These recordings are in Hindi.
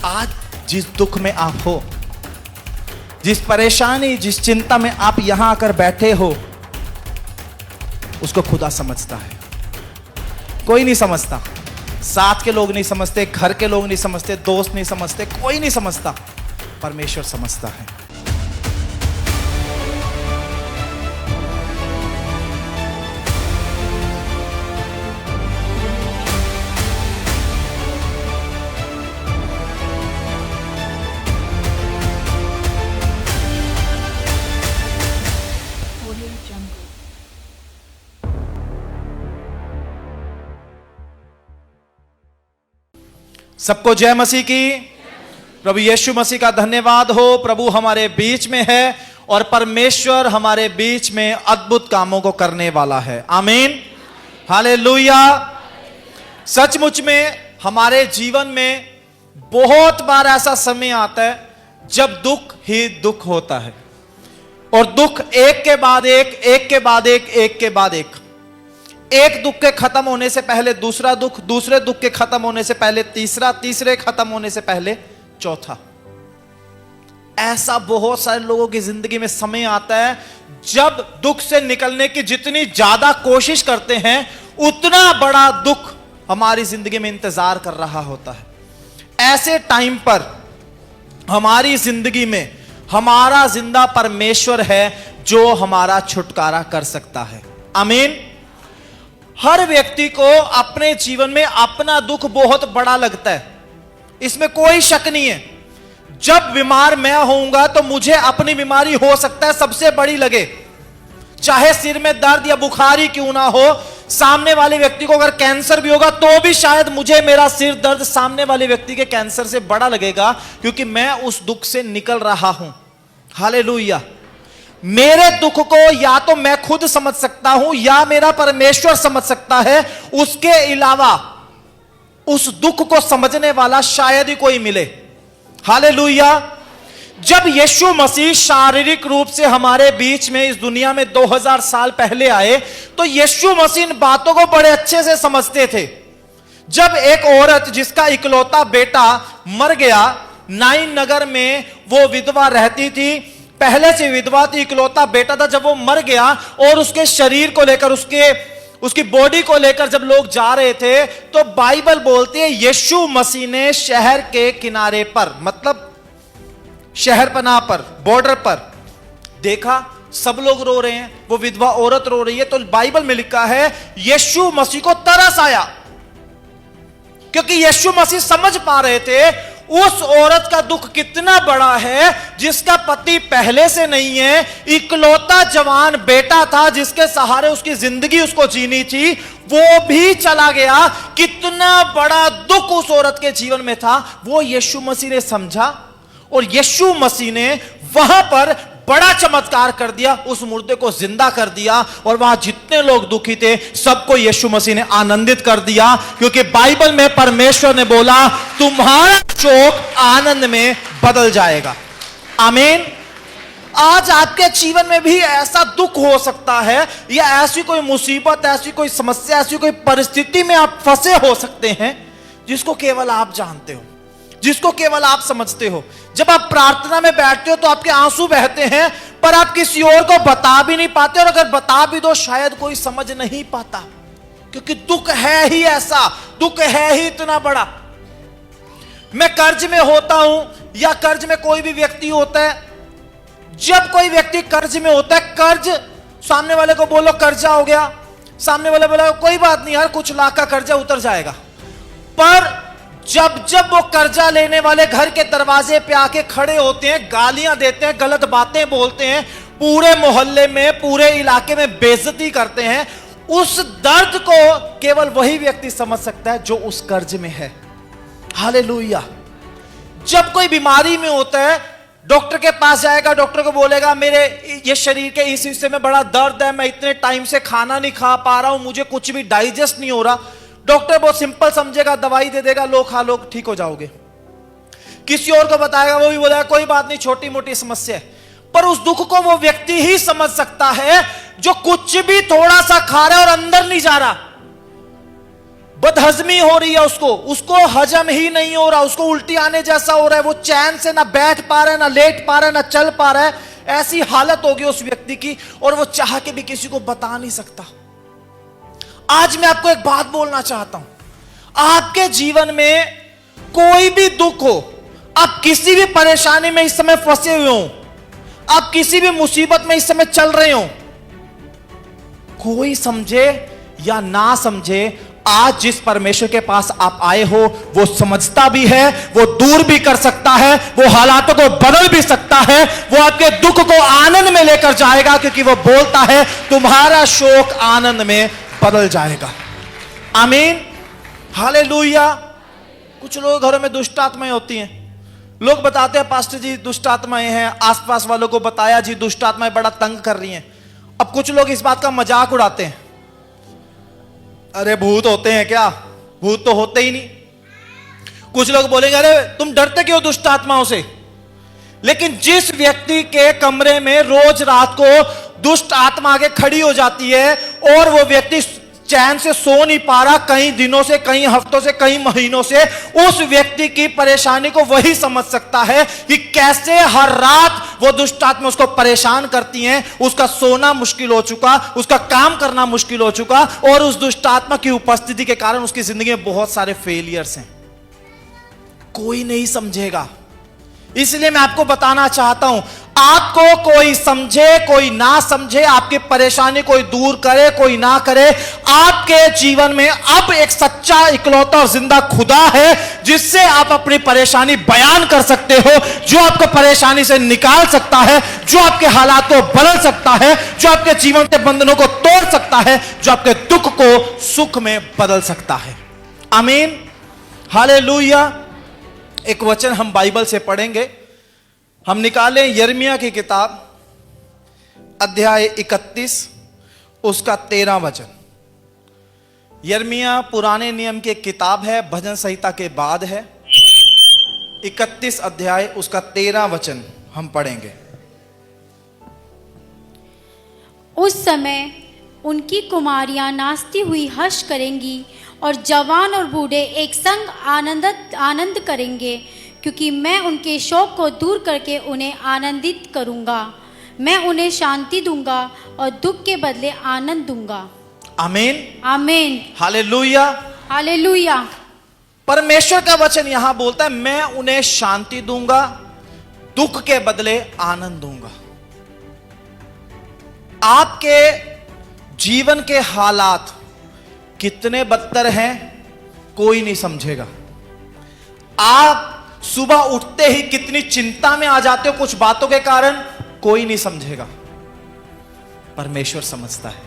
आज जिस दुख में आप हो, जिस परेशानी, जिस चिंता में आप यहां आकर बैठे हो, उसको खुदा समझता है। कोई नहीं समझता, साथ के लोग नहीं समझते, घर के लोग नहीं समझते, दोस्त नहीं समझते, कोई नहीं समझता, परमेश्वर समझता है। सबको जय मसीह की। प्रभु यीशु मसीह का धन्यवाद हो। प्रभु हमारे बीच में है और परमेश्वर हमारे बीच में अद्भुत कामों को करने वाला है। आमीन, हालेलुया। सचमुच में हमारे जीवन में बहुत बार ऐसा समय आता है जब दुख ही दुख होता है, और दुख एक के बाद एक, एक के बाद एक, एक के बाद एक दुख के खत्म होने से पहले दूसरा दुख, दूसरे दुख के खत्म होने से पहले तीसरा, तीसरे खत्म होने से पहले चौथा। ऐसा बहुत सारे लोगों की जिंदगी में समय आता है जब दुख से निकलने की जितनी ज्यादा कोशिश करते हैं, उतना बड़ा दुख हमारी जिंदगी में इंतजार कर रहा होता है। ऐसे टाइम पर हमारी जिंदगी में हमारा जिंदा परमेश्वर है जो हमारा छुटकारा कर सकता है। आमीन। हर व्यक्ति को अपने जीवन में अपना दुख बहुत बड़ा लगता है, इसमें कोई शक नहीं है। जब बीमार मैं होऊंगा तो मुझे अपनी बीमारी हो सकता है सबसे बड़ी लगे, चाहे सिर में दर्द या बुखार ही क्यों ना हो। सामने वाले व्यक्ति को अगर कैंसर भी होगा तो भी शायद मुझे मेरा सिर दर्द सामने वाले व्यक्ति के कैंसर से बड़ा लगेगा, क्योंकि मैं उस दुख से निकल रहा हूं। हालेलुया। मेरे दुख को या तो मैं खुद समझ सकता हूं या मेरा परमेश्वर समझ सकता है, उसके अलावा उस दुख को समझने वाला शायद ही कोई मिले। हालेलुया। जब यीशु मसीह शारीरिक रूप से हमारे बीच में इस दुनिया में 2000 साल पहले आए, तो यीशु मसीह इन बातों को बड़े अच्छे से समझते थे। जब एक औरत जिसका इकलौता बेटा मर गया, नाइन नगर में वो विधवा रहती थी, पहले से विधवा थी, इकलौता बेटा था। जब वो मर गया और उसके शरीर को लेकर, उसकी बॉडी को लेकर जब लोग जा रहे थे, तो बाइबल बोलती है यीशु मसीह ने शहर के किनारे पर, मतलब शहर पनाह पर, बॉर्डर पर देखा, सब लोग रो रहे हैं, वो विधवा औरत रो रही है। तो बाइबल में लिखा है यीशु मसीह को तरस आया, क्योंकि यीशु मसीह समझ पा रहे थे उस औरत का दुख कितना बड़ा है, जिसका पति पहले से नहीं है, इकलौता जवान बेटा था जिसके सहारे उसकी जिंदगी उसको जीनी थी, वो भी चला गया। कितना बड़ा दुख उस औरत के जीवन में था, वो यीशु मसीह ने समझा और यीशु मसीह ने वहां पर बड़ा चमत्कार कर दिया, उस मुर्दे को जिंदा कर दिया, और वहां जितने लोग दुखी थे सबको यीशु मसीह ने आनंदित कर दिया, क्योंकि बाइबल में परमेश्वर ने बोला तुम्हारा शोक आनंद में बदल जाएगा। आमीन। आज आपके जीवन में भी ऐसा दुख हो सकता है, या ऐसी कोई मुसीबत, ऐसी कोई समस्या, ऐसी कोई परिस्थिति में आप फंसे हो सकते हैं जिसको केवल आप जानते हो, जिसको केवल आप समझते हो। जब आप प्रार्थना में बैठते हो तो आपके आंसू बहते हैं, पर आप किसी और को बता भी नहीं पाते, और अगर बता भी दो शायद कोई समझ नहीं पाता, क्योंकि दुख है ही ऐसा, दुख है ही इतना बड़ा। मैं कर्ज में होता हूं, या कर्ज में कोई भी व्यक्ति होता है, जब कोई व्यक्ति कर्ज में होता है, कर्ज, सामने वाले को बोलो कर्जा हो गया, सामने वाले बोला कोई बात नहीं यार, कुछ लाख का कर्जा उतर जाएगा। पर जब वो कर्जा लेने वाले घर के दरवाजे पे आके खड़े होते हैं, गालियां देते हैं, गलत बातें बोलते हैं, पूरे मोहल्ले में, पूरे इलाके में बेइज्जती करते हैं, उस दर्द को केवल वही व्यक्ति समझ सकता है जो उस कर्ज में है। हालेलुया। जब कोई बीमारी में होता है, डॉक्टर के पास जाएगा, डॉक्टर को बोलेगा मेरे ये शरीर के इस हिस्से में बड़ा दर्द है, मैं इतने टाइम से खाना नहीं खा पा रहा हूं, मुझे कुछ भी डाइजेस्ट नहीं हो रहा। डॉक्टर बहुत सिंपल समझेगा, दवाई दे देगा, लो खा लो ठीक हो जाओगे। किसी और को बताएगा, वो भी बोलेगा कोई बात नहीं, छोटी मोटी समस्या है। पर उस दुख को वो व्यक्ति ही समझ सकता है जो कुछ भी थोड़ा सा खा रहा है और अंदर नहीं जा रहा। बदहजमी हो रही है, उसको हजम ही नहीं हो रहा, उसको उल्टी आने जैसा हो रहा है, वो चैन से ना बैठ पा रहा है, ना लेट पा रहा है, ना चल पा रहा है। ऐसी हालत होगी उस व्यक्ति की, और वो चाह के भी किसी को बता नहीं सकता। आज मैं आपको एक बात बोलना चाहता हूं, आपके जीवन में कोई भी दुख हो, आप किसी भी परेशानी में इस समय फंसे हुए हो, आप किसी भी मुसीबत में इस समय चल रहे हो, कोई समझे या ना समझे, आज जिस परमेश्वर के पास आप आए हो वो समझता भी है, वो दूर भी कर सकता है, वो हालातों को बदल भी सकता है, वो आपके दुख को आनंद में लेकर जाएगा, क्योंकि वो बोलता है तुम्हारा शोक आनंद में बदल जाएगा। आमीन, हालेलुया। कुछ लोग घरों में दुष्ट आत्माएं होती हैं, लोग बताते हैं पास्टर जी दुष्ट आत्माएं हैं, आसपास वालों को बताया जी दुष्ट आत्माएं बड़ा तंग कर रही हैं। अब कुछ लोग इस बात का मजाक उड़ाते हैं, अरे भूत होते हैं क्या, भूत तो होते ही नहीं। कुछ लोग बोलेंगे अरे तुम डरते क्यों दुष्ट आत्माओं से। लेकिन जिस व्यक्ति के कमरे में रोज रात को दुष्ट आत्मा आके खड़ी हो जाती है और वो व्यक्ति चैन से सो नहीं पा रहा कई दिनों से, कई हफ्तों से, कई महीनों से, उस व्यक्ति की परेशानी को वही समझ सकता है कि कैसे हर रात वो दुष्ट आत्मा उसको परेशान करती हैं, उसका सोना मुश्किल हो चुका, उसका काम करना मुश्किल हो चुका, और उस दुष्ट आत्मा की उपस्थिति के कारण उसकी जिंदगी में बहुत सारे फेलियर्स हैं। कोई नहीं समझेगा, इसलिए मैं आपको बताना चाहता हूं, आपको कोई समझे कोई ना समझे, आपकी परेशानी कोई दूर करे कोई ना करे, आपके जीवन में अब एक सच्चा इकलौता और जिंदा खुदा है जिससे आप अपनी परेशानी बयान कर सकते हो, जो आपको परेशानी से निकाल सकता है, जो आपके हालात को बदल सकता है, जो आपके जीवन के बंधनों को तोड़ सकता है, जो आपके दुख को सुख में बदल सकता है। आमीन, हालेलुया। एक वचन हम बाइबल से पढ़ेंगे, हम निकालें यिर्मयाह की किताब अध्याय 31 उसका 13 वचन। यिर्मयाह पुराने नियम की किताब है, भजन संहिता के बाद है। 31 अध्याय उसका 13 वचन हम पढ़ेंगे। उस समय उनकी कुमारियां नाचती हुई हर्ष करेंगी और जवान और बूढ़े एक संग आनंद करेंगे, क्योंकि मैं उनके शोक को दूर करके उन्हें आनंदित करूंगा। मैं उन्हें शांति दूंगा और दुख के बदले आनंद दूंगा। आमीन, आमीन, हालेलुया, हालेलुया। परमेश्वर का वचन यहां बोलता है मैं उन्हें शांति दूंगा, दुख के बदले आनंद दूंगा। आपके जीवन के हालात कितने बदतर हैं कोई नहीं समझेगा। आप सुबह उठते ही कितनी चिंता में आ जाते हो कुछ बातों के कारण, कोई नहीं समझेगा, परमेश्वर समझता है।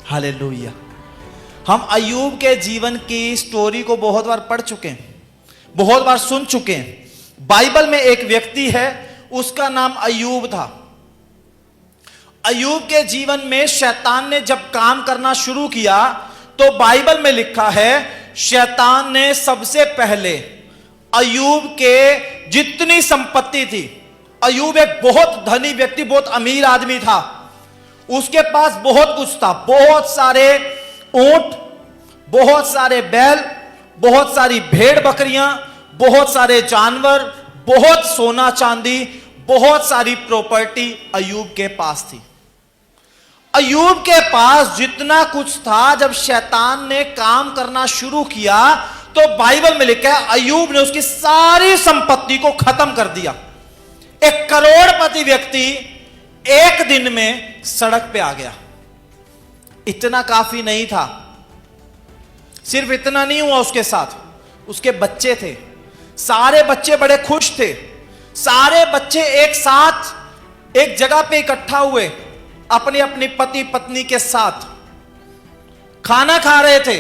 हालेलुया। हम अय्यूब के जीवन की स्टोरी को बहुत बार पढ़ चुके हैं, बहुत बार सुन चुके हैं। बाइबल में एक व्यक्ति है, उसका नाम अय्यूब था। अय्यूब के जीवन में शैतान ने जब काम करना शुरू किया तो बाइबल में लिखा है शैतान ने सबसे पहले अय्यूब के जितनी संपत्ति थी, अय्यूब एक बहुत धनी व्यक्ति, बहुत अमीर आदमी था, उसके पास बहुत कुछ था, बहुत सारे ऊंट, बहुत सारे बैल, बहुत सारी भेड़ बकरियां, बहुत सारे जानवर, बहुत सोना चांदी, बहुत सारी प्रॉपर्टी अय्यूब के पास थी। अय्यूब के पास जितना कुछ था, जब शैतान ने काम करना शुरू किया तो बाइबल में लिखा है अय्यूब ने उसकी सारी संपत्ति को खत्म कर दिया। एक करोड़पति व्यक्ति एक दिन में सड़क पे आ गया। इतना काफी नहीं था, सिर्फ इतना नहीं हुआ, उसके साथ उसके बच्चे थे, सारे बच्चे बड़े खुश थे, सारे बच्चे एक साथ एक जगह पे इकट्ठा हुए, अपनी अपनी पति पत्नी के साथ खाना खा रहे थे,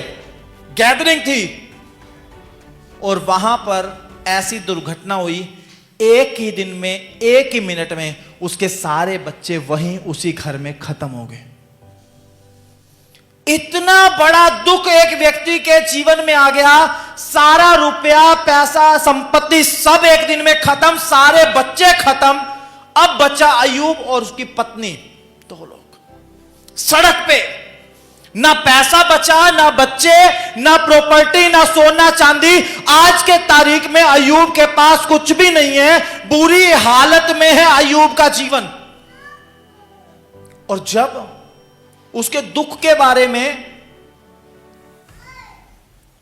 गैदरिंग थी, और वहां पर ऐसी दुर्घटना हुई, एक ही दिन में, एक ही मिनट में उसके सारे बच्चे वहीं उसी घर में खत्म हो गए। इतना बड़ा दुख एक व्यक्ति के जीवन में आ गया, सारा रुपया पैसा संपत्ति सब एक दिन में खत्म, सारे बच्चे खत्म। अब बचा अय्यूब और उसकी पत्नी, दो लोग सड़क पे ना पैसा बचा, ना बच्चे, ना प्रॉपर्टी, ना सोना चांदी। आज के तारीख में अय्यूब के पास कुछ भी नहीं है, बुरी हालत में है अय्यूब का जीवन। और जब उसके दुख के बारे में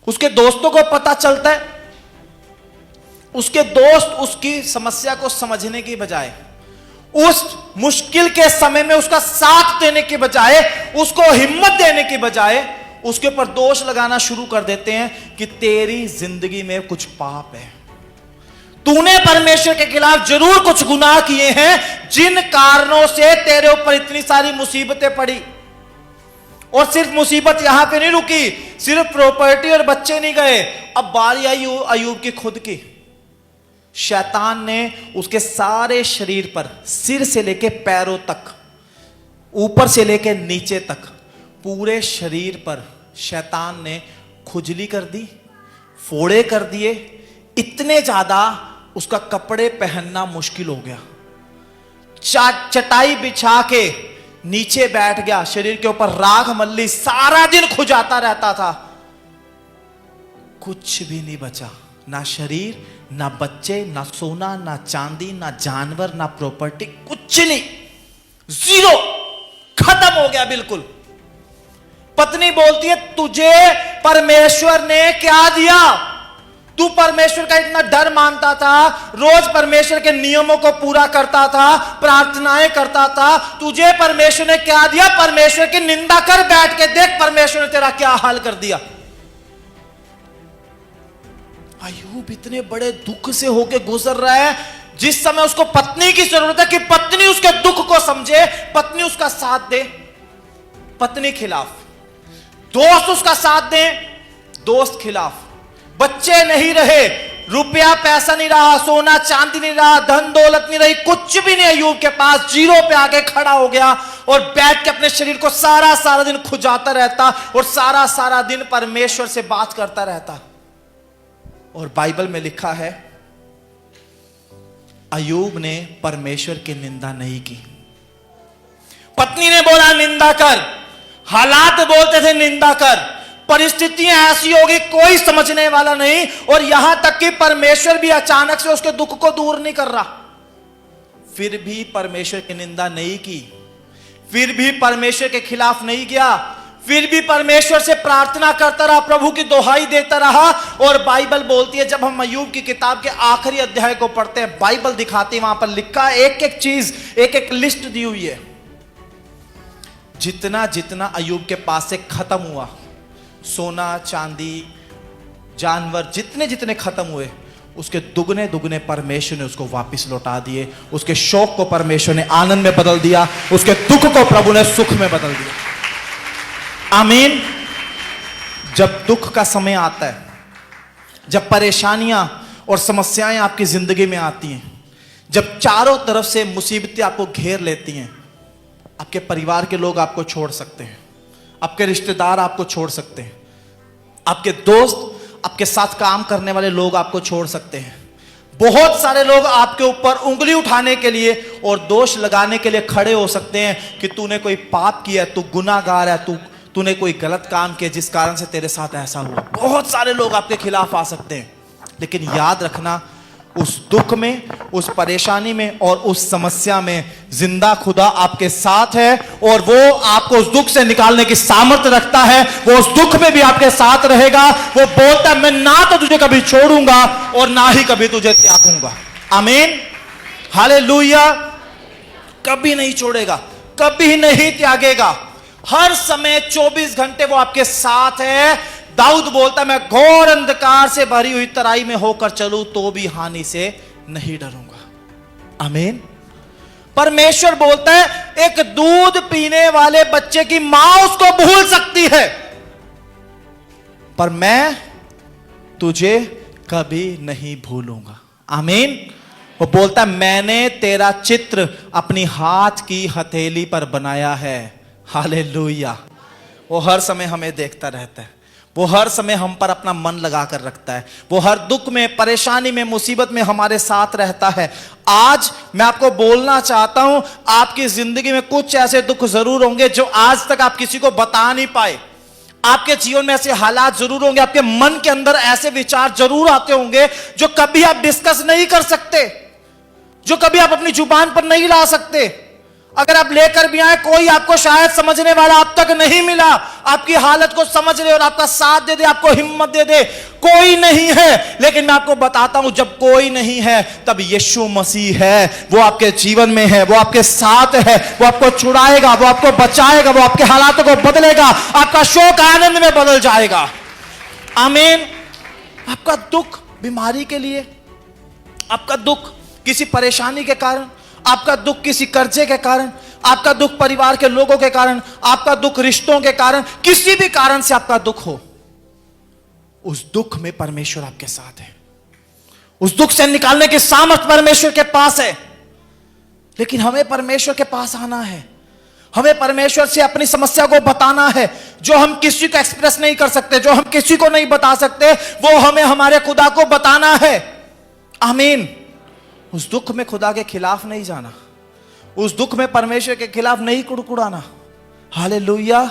उसके दोस्तों को पता चलता है, उसके दोस्त उसकी समस्या को समझने की बजाय, उस मुश्किल के समय में उसका साथ देने के बजाय, उसको हिम्मत देने की बजाय उसके ऊपर दोष लगाना शुरू कर देते हैं कि तेरी जिंदगी में कुछ पाप है, तूने परमेश्वर के खिलाफ जरूर कुछ गुनाह किए हैं, जिन कारणों से तेरे ऊपर इतनी सारी मुसीबतें पड़ी। और सिर्फ मुसीबत यहां पे नहीं रुकी, सिर्फ प्रॉपर्टी और बच्चे नहीं गए, अब बारी आई अय्यूब की खुद की। शैतान ने उसके सारे शरीर पर, सिर से लेके पैरों तक, ऊपर से लेके नीचे तक, पूरे शरीर पर शैतान ने खुजली कर दी, फोड़े कर दिए, इतने ज्यादा उसका कपड़े पहनना मुश्किल हो गया। चटाई बिछा के नीचे बैठ गया, शरीर के ऊपर राख मल्ली, सारा दिन खुजाता रहता था, कुछ भी नहीं बचा, ना शरीर, ना बच्चे, ना सोना, ना चांदी, ना जानवर, ना प्रॉपर्टी, कुछ नहीं, जीरो, खत्म हो गया बिल्कुल। पत्नी बोलती है, तुझे परमेश्वर ने क्या दिया? तू परमेश्वर का इतना डर मानता था, रोज परमेश्वर के नियमों को पूरा करता था, प्रार्थनाएं करता था, तुझे परमेश्वर ने क्या दिया? परमेश्वर की निंदा कर बैठ के देख परमेश्वर ने तेरा क्या हाल कर दिया। अय्यूब इतने बड़े दुख से होके गुजर रहा है, जिस समय उसको पत्नी की जरूरत है कि पत्नी उसके दुख को समझे, पत्नी उसका साथ दे, पत्नी खिलाफ, दोस्त उसका साथ दे, दोस्त खिलाफ, बच्चे नहीं रहे, रुपया पैसा नहीं रहा, सोना चांदी नहीं रहा, धन दौलत नहीं रही, कुछ भी नहीं अय्यूब के पास, जीरो पे आके खड़ा हो गया और बैठ के अपने शरीर को सारा सारा दिन खुजाता रहता और सारा सारा दिन परमेश्वर से बात करता रहता। और बाइबल में लिखा है, अय्यूब ने परमेश्वर की निंदा नहीं की। पत्नी ने बोला निंदा कर, हालात बोलते थे निंदा कर, परिस्थितियां ऐसी होगी कोई समझने वाला नहीं, और यहां तक कि परमेश्वर भी अचानक से उसके दुख को दूर नहीं कर रहा। फिर भी परमेश्वर की निंदा नहीं की, फिर भी परमेश्वर के खिलाफ नहीं गया, फिर भी परमेश्वर से प्रार्थना करता रहा, प्रभु की दोहाई देता रहा। और बाइबल बोलती है, जब हम अय्यूब की किताब के आखिरी अध्याय को पढ़ते हैं, बाइबल दिखाती है, वहां पर लिखा है, एक एक चीज, एक एक लिस्ट दी हुई है, जितना जितना अय्यूब के पास से खत्म हुआ, सोना चांदी जानवर जितने जितने खत्म हुए, उसके दुगने दुगने परमेश्वर ने उसको वापस लौटा दिए। उसके शोक को परमेश्वर ने आनंद में बदल दिया, उसके दुख को प्रभु ने सुख में बदल दिया। आमीन। जब दुख का समय आता है, जब परेशानियां और समस्याएं आपकी जिंदगी में आती हैं, जब चारों तरफ से मुसीबतें आपको घेर लेती हैं, आपके परिवार के लोग आपको छोड़ सकते हैं, आपके रिश्तेदार आपको छोड़ सकते हैं, आपके दोस्त, आपके साथ काम करने वाले लोग आपको छोड़ सकते हैं, बहुत सारे लोग आपके ऊपर उंगली उठाने के लिए और दोष लगाने के लिए खड़े हो सकते हैं कि तूने कोई पाप किया, तू गुनाहगार है, तूने कोई गलत काम किया जिस कारण से तेरे साथ ऐसा हुआ। बहुत सारे लोग आपके खिलाफ आ सकते हैं, लेकिन याद रखना, उस दुख में, उस परेशानी में और उस समस्या में जिंदा खुदा आपके साथ है, और वो आपको उस दुख से निकालने की सामर्थ्य रखता है। वो उस दुख में भी आपके साथ रहेगा। वो बोलता है, मैं ना तो तुझे कभी छोड़ूंगा और ना ही कभी तुझे त्यागूंगा। आमीन, हालेलुया। कभी नहीं छोड़ेगा, कभी नहीं त्यागेगा, हर समय 24 घंटे वो आपके साथ है। दाऊद बोलता, मैं घोर अंधकार से भरी हुई तराई में होकर चलूं तो भी हानि से नहीं डरूंगा। आमीन। परमेश्वर बोलता है, एक दूध पीने वाले बच्चे की मां उसको भूल सकती है, पर मैं तुझे कभी नहीं भूलूंगा। आमीन। वो बोलता है, मैंने तेरा चित्र अपनी हाथ की हथेली पर बनाया है। हालेलुया। वो हर समय हमें देखता रहता है। वो हर समय हम पर अपना मन लगा कर रखता है। वो हर दुख में, परेशानी में, मुसीबत में हमारे साथ रहता है। आज मैं आपको बोलना चाहता हूं, आपकी जिंदगी में कुछ ऐसे दुख जरूर होंगे जो आज तक आप किसी को बता नहीं पाए। आपके जीवन में ऐसे हालात जरूर होंगे, आपके मन के अंदर ऐसे विचार जरूर आते होंगे जो कभी आप डिस्कस नहीं कर सकते, जो कभी आप अपनी जुबान पर नहीं ला सकते। अगर आप लेकर भी आए, कोई आपको शायद समझने वाला अब तक नहीं मिला, आपकी हालत को समझ ले और आपका साथ दे दे, आपको हिम्मत दे दे, कोई नहीं है। लेकिन मैं आपको बताता हूं, जब कोई नहीं है तब यीशु मसीह है। वो आपके जीवन में है, वो आपके साथ है, वो आपको छुड़ाएगा, वो आपको बचाएगा, वो आपके हालातों को बदलेगा, आपका शोक आनंद में बदल जाएगा। आमीन। आपका दुख बीमारी के लिए, आपका दुख किसी परेशानी के कारण, आपका दुख किसी कर्जे के कारण, आपका दुख परिवार के लोगों के कारण, आपका दुख रिश्तों के कारण, किसी भी कारण से आपका दुख हो, उस दुख में परमेश्वर आपके साथ है। उस दुख से निकालने की सामर्थ परमेश्वर के पास है। लेकिन हमें परमेश्वर के पास आना है, हमें परमेश्वर से अपनी समस्या को बताना है। जो हम किसी को एक्सप्रेस नहीं कर सकते, जो हम किसी को नहीं बता सकते, वो हमें हमारे खुदा को बताना है। आमीन। उस दुख में खुदा के खिलाफ नहीं जाना, उस दुख में परमेश्वर के खिलाफ नहीं कुड़कुड़ाना। हालेलुया।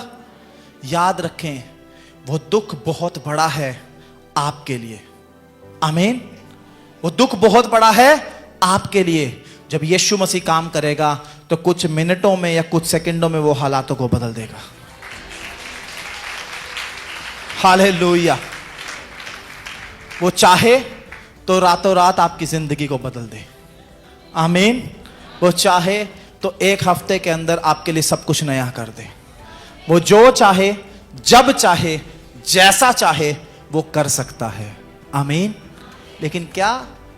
याद रखें, वो दुख बहुत बड़ा है आपके लिए। आमीन। वो दुख बहुत बड़ा है आपके लिए। जब यीशु मसीह काम करेगा तो कुछ मिनटों में या कुछ सेकंडों में वो हालातों को बदल देगा। हालेलुया। वो चाहे तो रातों रात आपकी जिंदगी को बदल दे। आमीन। वो चाहे तो एक हफ्ते के अंदर आपके लिए सब कुछ नया कर दे। वो जो चाहे, जब चाहे, जैसा चाहे वो कर सकता है। आमीन। लेकिन क्या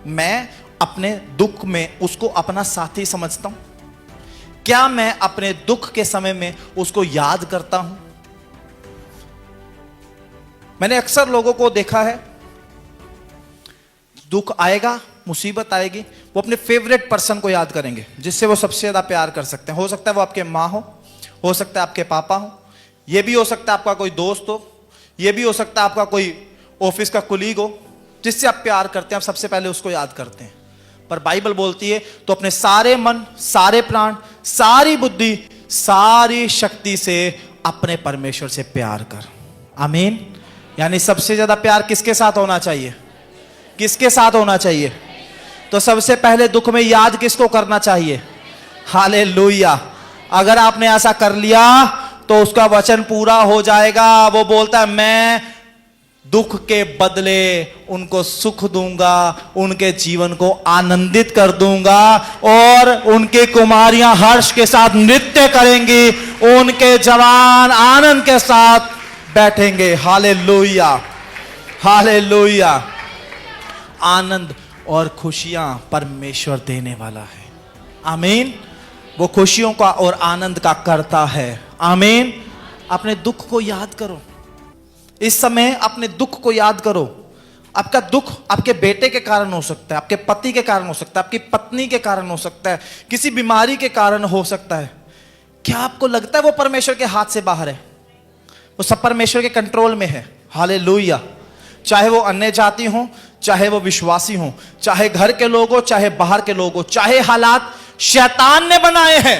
मैं अपने दुख में उसको अपना साथी समझता हूं? क्या मैं अपने दुख के समय में उसको याद करता हूं? मैंने अक्सर लोगों को देखा है, दुख आएगा, मुसीबत आएगी, वो अपने फेवरेट पर्सन को याद करेंगे जिससे वो सबसे ज्यादा प्यार कर सकते हैं। हो सकता है वो आपके माँ हो सकता है आपके पापा हो, ये भी हो सकता है आपका कोई दोस्त हो, ये भी हो सकता है आपका कोई ऑफिस का कुलीग हो, जिससे आप प्यार करते हैं, आप सबसे पहले उसको याद करते हैं। पर बाइबल बोलती है तो अपने सारे मन, सारे प्राण, सारी बुद्धि, सारी शक्ति से अपने परमेश्वर से प्यार कर। आमीन। यानी सबसे ज्यादा प्यार किसके साथ होना चाहिए? किसके साथ होना चाहिए? तो सबसे पहले दुख में याद किसको करना चाहिए? हालेलुया। अगर आपने ऐसा कर लिया तो उसका वचन पूरा हो जाएगा। वो बोलता है, मैं दुख के बदले उनको सुख दूंगा, उनके जीवन को आनंदित कर दूंगा और उनकी कुमारियां हर्ष के साथ नृत्य करेंगी, उनके जवान आनंद के साथ बैठेंगे। हालेलुया। हालेलुया। आनंद और खुशियां परमेश्वर देने वाला है। आमीन। वो खुशियों का और आनंद का करता है। आमीन। अपने दुख को याद करो, इस समय अपने दुख को याद करो। आपका दुख आपके बेटे के कारण हो सकता है, आपके पति के कारण हो सकता है, आपकी पत्नी के कारण हो सकता है, किसी बीमारी के कारण हो सकता है। क्या आपको लगता है वो परमेश्वर के हाथ से बाहर है? वो सब परमेश्वर के कंट्रोल में है। हालेलुया। चाहे वो अन्य जाति हो, चाहे वो विश्वासी हो, चाहे घर के लोग हो, चाहे बाहर के लोग हो, चाहे हालात शैतान ने बनाए हैं,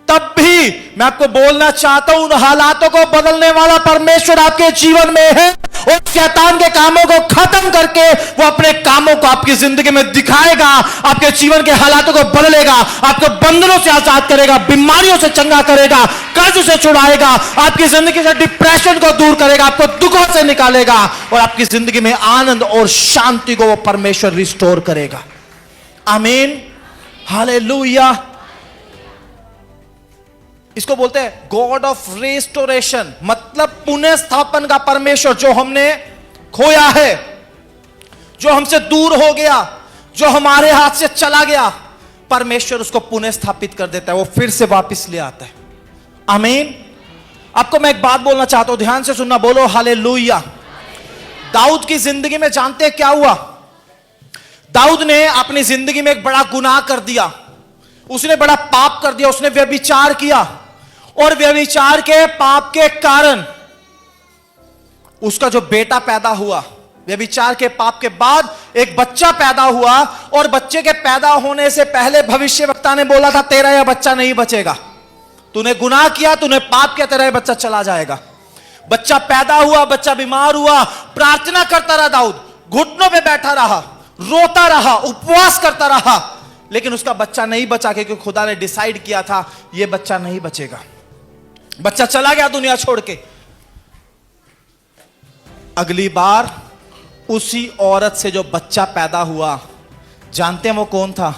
तब भी मैं आपको बोलना चाहता हूं, उन हालातों को बदलने वाला परमेश्वर आपके जीवन में है और शैतान के कामों को खत्म करके वो अपने कामों को आपकी जिंदगी में दिखाएगा, आपके जीवन के हालातों को बदलेगा, आपको बंधनों से आजाद करेगा, बीमारियों से चंगा करेगा, कर्ज से छुड़ाएगा, आपकी जिंदगी से डिप्रेशन को दूर करेगा, आपको दुखों से निकालेगा और आपकी जिंदगी में आनंद और शांति को वो परमेश्वर रिस्टोर करेगा। आमीन। हालेलुया। इसको बोलते हैं गॉड ऑफ रेस्टोरेशन, मतलब पुनः स्थापन का परमेश्वर। जो हमने खोया है, जो हमसे दूर हो गया, जो हमारे हाथ से चला गया, परमेश्वर उसको पुनः स्थापित कर देता है, वो फिर से वापस ले आता है। आमीन। आपको मैं एक बात बोलना चाहता हूं, ध्यान से सुनना, बोलो हालेलुया। दाऊद की जिंदगी में जानते हैं क्या हुआ? दाऊद ने अपनी जिंदगी में एक बड़ा गुनाह कर दिया, उसने बड़ा पाप कर दिया, उसने व्यभिचार किया और व्यभिचार के पाप के कारण उसका जो बेटा पैदा हुआ, व्यभिचार के पाप के बाद एक बच्चा पैदा हुआ, और बच्चे के पैदा होने से पहले भविष्यवक्ता ने बोला था तेरा यह बच्चा नहीं बचेगा, तूने गुनाह किया, तूने पाप किया, तेरा यह बच्चा चला जाएगा। बच्चा पैदा हुआ, बच्चा बीमार हुआ, प्रार्थना करता रहा दाऊद, घुटनों पे बैठा रहा, रोता रहा, उपवास करता रहा, लेकिन उसका बच्चा नहीं बचा, क्योंकि खुदा ने डिसाइड किया था यह बच्चा नहीं बचेगा। बच्चा चला गया दुनिया छोड़ के। अगली बार उसी औरत से जो बच्चा पैदा हुआ, जानते हैं वो कौन था?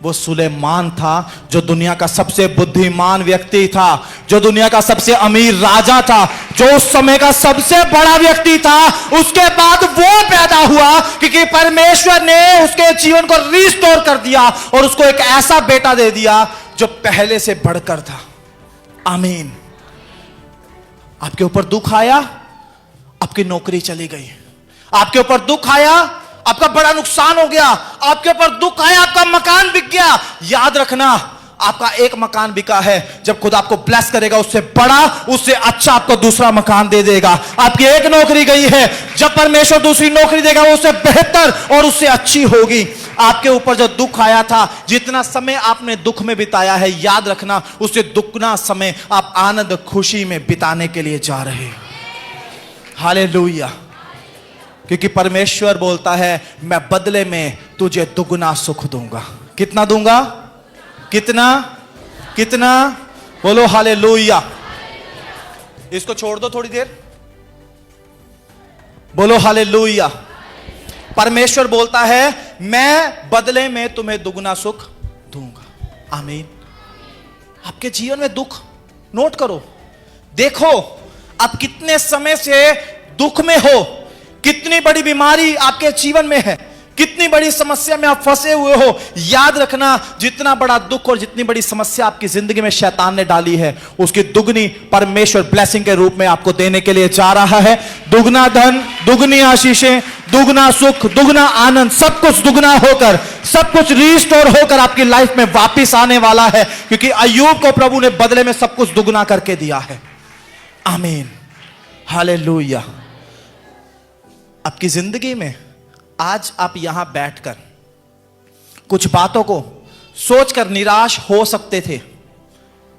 वो सुलेमान था, जो दुनिया का सबसे बुद्धिमान व्यक्ति था, जो दुनिया का सबसे अमीर राजा था, जो उस समय का सबसे बड़ा व्यक्ति था। उसके बाद वो पैदा हुआ क्योंकि परमेश्वर ने उसके जीवन को रिस्टोर कर दिया और उसको एक ऐसा बेटा दे दिया जो पहले से बढ़कर था। आमीन। आपके ऊपर दुख आया, आपकी नौकरी चली गई। आपके ऊपर दुख आया, आपका बड़ा नुकसान हो गया। आपके ऊपर दुख आया, आपका मकान बिक गया। याद रखना, आपका एक मकान बिका है, जब खुद आपको ब्लेस करेगा उससे बड़ा, उससे अच्छा आपको दूसरा मकान दे देगा। आपकी एक नौकरी गई है, जब परमेश्वर दूसरी नौकरी देगा वो उससे बेहतर और उससे अच्छी होगी। आपके ऊपर जो दुख आया था, जितना समय आपने दुख में बिताया है, याद रखना उससे दुगना समय आप आनंद खुशी में बिताने के लिए जा रहे हैं। हालेलुया। क्योंकि परमेश्वर बोलता है मैं बदले में तुझे दुगना सुख दूंगा। कितना दूंगा? कितना? कितना? बोलो हालेलुया। इसको छोड़ दो थोड़ी देर, बोलो हालेलुया। परमेश्वर बोलता है मैं बदले में तुम्हें दुगना सुख दूंगा। आमीन। आपके जीवन में दुख नोट करो, देखो आप कितने समय से दुख में हो, कितनी बड़ी बीमारी आपके जीवन में है, कितनी बड़ी समस्या में आप फंसे हुए हो। याद रखना, जितना बड़ा दुख और जितनी बड़ी समस्या आपकी जिंदगी में शैतान ने डाली है, उसकी दुगनी परमेश्वर ब्लेसिंग के रूप में आपको देने के लिए जा रहा है। दुगना धन, दुगनी आशीषें, दुगना सुख, दुगना आनंद, सब कुछ दुगना होकर, सब कुछ रिस्टोर होकर आपकी लाइफ में वापिस आने वाला है, क्योंकि अय्यूब को प्रभु ने बदले में सब कुछ दुगना करके दिया है। आमीन। हालेलुया। आपकी जिंदगी में आज आप यहां बैठकर कुछ बातों को सोचकर निराश हो सकते थे।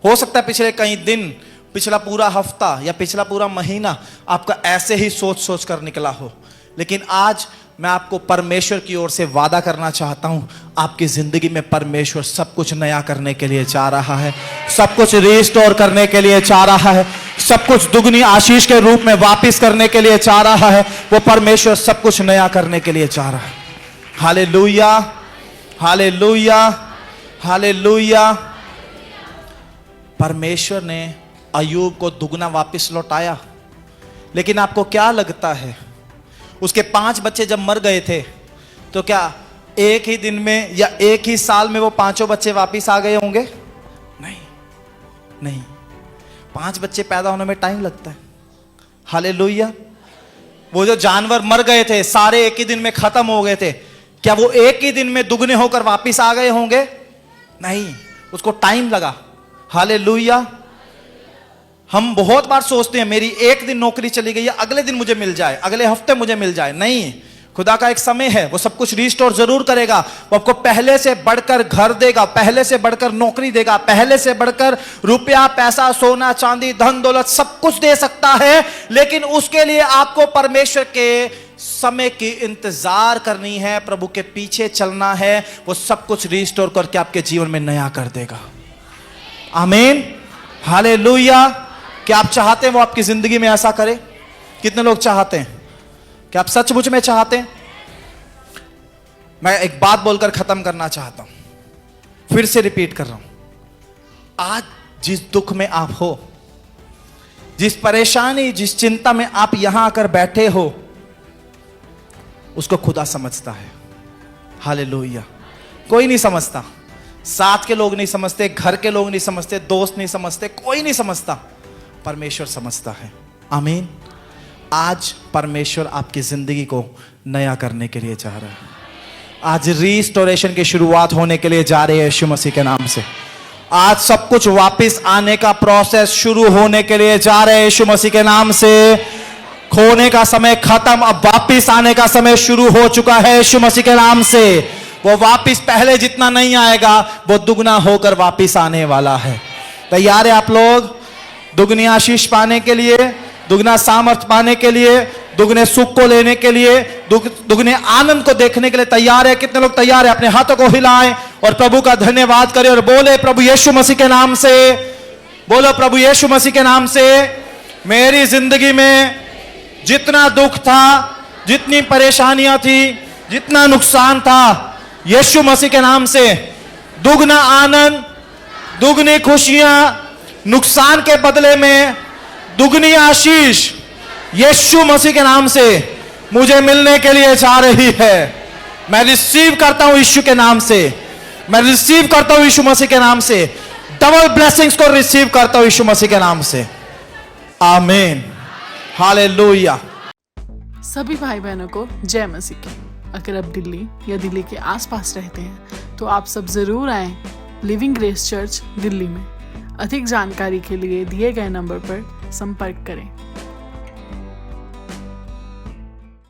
हो सकता है पिछले कई दिन, पिछला पूरा हफ्ता या पिछला पूरा महीना आपका ऐसे ही सोच सोच कर निकला हो, लेकिन आज मैं आपको परमेश्वर की ओर से वादा करना चाहता हूं, आपकी जिंदगी में परमेश्वर सब कुछ नया करने के लिए जा रहा है, सब कुछ रिस्टोर करने के लिए जा रहा है, सब कुछ दुगनी आशीष के रूप में वापस करने के लिए जा रहा है। वो परमेश्वर सब कुछ नया करने के लिए जा रहा है। Hallelujah, hallelujah, hallelujah. परमेश्वर ने अय्यूब को दुगना वापस लौटाया, लेकिन आपको क्या लगता है, उसके 5 बच्चे जब मर गए थे तो क्या एक ही दिन में या एक ही साल में वो 5 बच्चे वापस आ गए होंगे? नहीं, नहीं। 5 बच्चे पैदा होने में टाइम लगता है। हालेलुया। वो जो जानवर मर गए थे सारे एक ही दिन में खत्म हो गए थे, क्या वो एक ही दिन में दुगने होकर वापस आ गए होंगे? नहीं, उसको टाइम लगा। हालेलुया। हम बहुत बार सोचते हैं मेरी एक दिन नौकरी चली गई है, अगले दिन मुझे मिल जाए, अगले हफ्ते मुझे मिल जाए। नहीं, खुदा का एक समय है, वो सब कुछ रिस्टोर जरूर करेगा। वो आपको पहले से बढ़कर घर देगा, पहले से बढ़कर नौकरी देगा, पहले से बढ़कर रुपया, पैसा, सोना, चांदी, धन दौलत सब कुछ दे सकता है, लेकिन उसके लिए आपको परमेश्वर के समय की इंतजार करनी है, प्रभु के पीछे चलना है। वो सब कुछ रिस्टोर करके आपके जीवन में नया कर देगा। आमीन। हालेलुया। क्या आप चाहते हैं वो आपकी जिंदगी में ऐसा करे? कितने लोग चाहते हैं? क्या आप सचमुच में चाहते हैं? मैं एक बात बोलकर खत्म करना चाहता हूं, फिर से रिपीट कर रहा हूं। आज जिस दुख में आप हो, जिस परेशानी, जिस चिंता में आप यहां आकर बैठे हो, उसको खुदा समझता है। हालेलुया। कोई नहीं समझता, साथ के लोग नहीं समझते, घर के लोग नहीं समझते, दोस्त नहीं समझते, कोई नहीं समझता, परमेश्वर समझता है। आमीन। आज परमेश्वर आपकी जिंदगी को नया करने के लिए जा रहा है। आज रिस्टोरेशन की शुरुआत होने के लिए जा रही है यीशु मसीह के नाम से। आज सब कुछ वापस आने का प्रोसेस शुरू होने के लिए जा रहे हैं यीशु मसीह के नाम से। खोने का समय खत्म, अब वापिस आने का समय शुरू हो चुका है यीशु मसीह के नाम से। वो वापिस पहले जितना नहीं आएगा, वो दुगना होकर वापिस आने वाला है। तैयार है आप लोग दुगनी आशीष पाने के लिए, दुगना सामर्थ पाने के लिए, दुगने सुख को लेने के लिए, दुगने आनंद को देखने के लिए तैयार है? कितने लोग तैयार है? अपने हाथों को हिलाएं और प्रभु का धन्यवाद करें और बोले प्रभु यीशु मसीह के नाम से, बोलो प्रभु यीशु मसीह के नाम से, मेरी जिंदगी में जितना दुख था, जितनी परेशानियां थी, जितना नुकसान था, यीशु मसीह के नाम से दुगना आनंद, दुगनी खुशियां, नुकसान के बदले में दुगनी आशीष यीशु मसीह के नाम से मुझे मिलने के लिए जा रही है। मैं रिसीव करता हूं यीशु के नाम से, मैं रिसीव करता हूं यीशु मसीह के नाम से, डबल ब्लेसिंग्स को रिसीव करता हूं यीशु मसीह के नाम से। आमीन, हालेलुया। सभी भाई बहनों को जय मसीह की। अगर आप दिल्ली या दिल्ली के आसपास रहते हैं तो आप सब जरूर आएं लिविंग ग्रेस चर्च दिल्ली में। अधिक जानकारी के लिए दिए गए नंबर पर संपर्क करें।